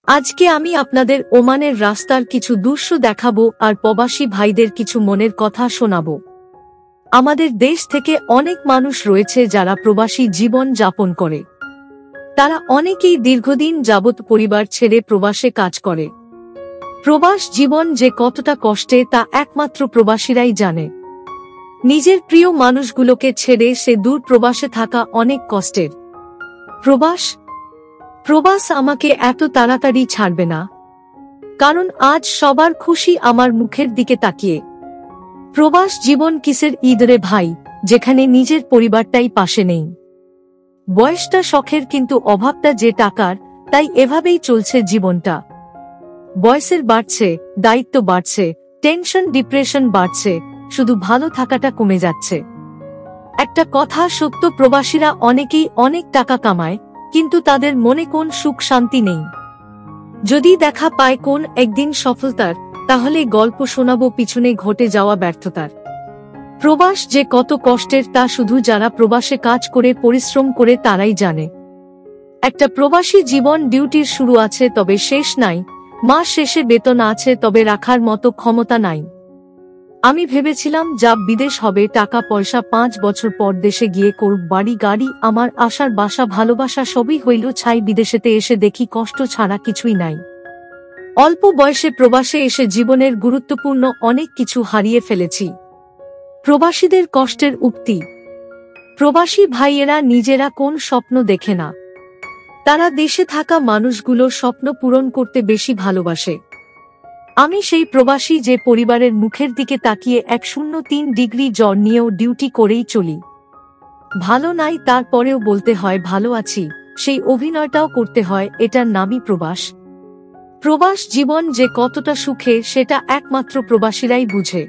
আজকে আমি আপনাদের ওমানের রাস্তার কিছু দৃশ্য দেখাবো আর প্রবাসী ভাইদের কিছু মনের কথা শোনাবো। আমাদের দেশ থেকে অনেক মানুষ রয়েছে যারা প্রবাসী জীবন যাপন করে। তারা অনেকেই দীর্ঘদিন যাবত পরিবার ছেড়ে প্রবাসে কাজ করে। প্রবাস জীবন যে কতটা কষ্টে তা একমাত্র প্রবাসীরাই জানে। নিজের প্রিয় মানুষগুলোকে ছেড়ে সে দূর প্রবাসে থাকা অনেক কষ্টের। প্রবাস আমাকে এত তাড়াতাড়ি ছাড়বে না, কারণ আজ সবার খুশি আমার মুখের দিকে তাকিয়ে। প্রবাস জীবন কিসের ঈদ রে ভাই, যেখানে নিজের পরিবারটাই পাশে নেই। বয়সটা শখের, কিন্তু অভাবটা যে টাকার, তাই এভাবেই চলছে জীবনটা। বয়সের বাড়ছে, দায়িত্ব বাড়ছে, টেনশন ডিপ্রেশন বাড়ছে, শুধু ভালো থাকাটা কমে যাচ্ছে। একটা কথা সত্য, প্রবাসীরা অনেকেই অনেক টাকা কামায়, কিন্তু তাদের মনে কোন সুখ শান্তি নেই। যদি দেখা পায় কোন একদিন সফলতার, তাহলে গল্প শোনাবো পিছনে ঘটে যাওয়া ব্যর্থতার। প্রবাস যে কত কষ্টের তা শুধু যারা প্রবাসে কাজ করে পরিশ্রম করে তারাই জানে। একটা প্রবাসী জীবন ডিউটির শুরু আছে তবে শেষ নাই, মাস শেষে বেতন আছে তবে রাখার মতো ক্ষমতা নাই। আমি ভেবেছিলাম যাব বিদেশ হবে, টাকা পয়সা, 5 বছর পর দেশে গিয়ে করব বাড়ি গাড়ি, আমার আশার বাসা ভালোবাসা সবই হইল ছাই। বিদেশেতে এসে দেখি কষ্ট ছাড়া কিছুই নাই। অল্প বয়সে প্রবাসে এসে জীবনের গুরুত্বপূর্ণ অনেক কিছু হারিয়ে ফেলেছি। প্রবাসীদের কষ্টের উক্তি। প্রবাসী ভাইয়েরা নিজেরা কোন স্বপ্ন দেখে না, তারা দেশে থাকা মানুষগুলোর স্বপ্ন পূরণ করতে বেশি ভালোবাসে। আমি সেই প্রবাসী যে পরিবারের মুখের দিকে তাকিয়ে 103 ডিগ্রি জ্বর নিয়েও ডিউটি করেই চলি। ভালো নাই তারপরেও বলতে হয় ভালো আছি, সেই অভিনয়টাও করতে হয়, এটার নামই প্রবাস। প্রবাস জীবন যে কতটা সুখে সেটা একমাত্র প্রবাসীরাই বুঝে।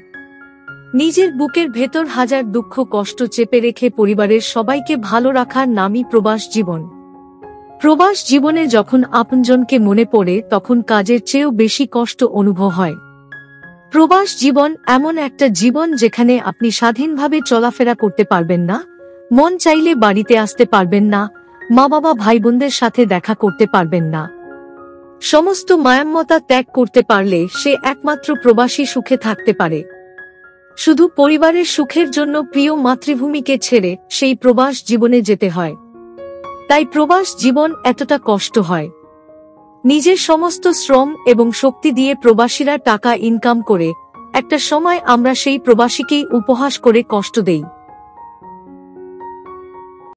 নিজের বুকের ভেতর হাজার দুঃখ কষ্ট চেপে রেখে পরিবারের সবাইকে ভালো রাখার নামই প্রবাস জীবন। প্রবাস জীবনে যখন আপনজনকে মনে পড়ে তখন কাজের চেয়েও বেশি কষ্ট অনুভব হয়। প্রবাস জীবন এমন একটা জীবন যেখানে আপনি স্বাধীনভাবে চলাফেরা করতে পারবেন না, মন চাইলে বাড়িতে আসতে পারবেন না, মা বাবা ভাই বোনদের সাথে দেখা করতে পারবেন না। সমস্ত মায়ামমতা ত্যাগ করতে পারলে সে একমাত্র প্রবাসী সুখে থাকতে পারে। শুধু পরিবারের সুখের জন্য প্রিয় মাতৃভূমিকে ছেড়ে সেই প্রবাস জীবনে যেতে হয়। তাই প্রবাস জীবন এতটা কষ্ট হয়। নিজের সমস্ত শ্রম এবং শক্তি দিয়ে প্রবাসীরা টাকা ইনকাম করে, একটা সময় আমরা সেই প্রবাসীকেই উপহাস করে কষ্ট দেই।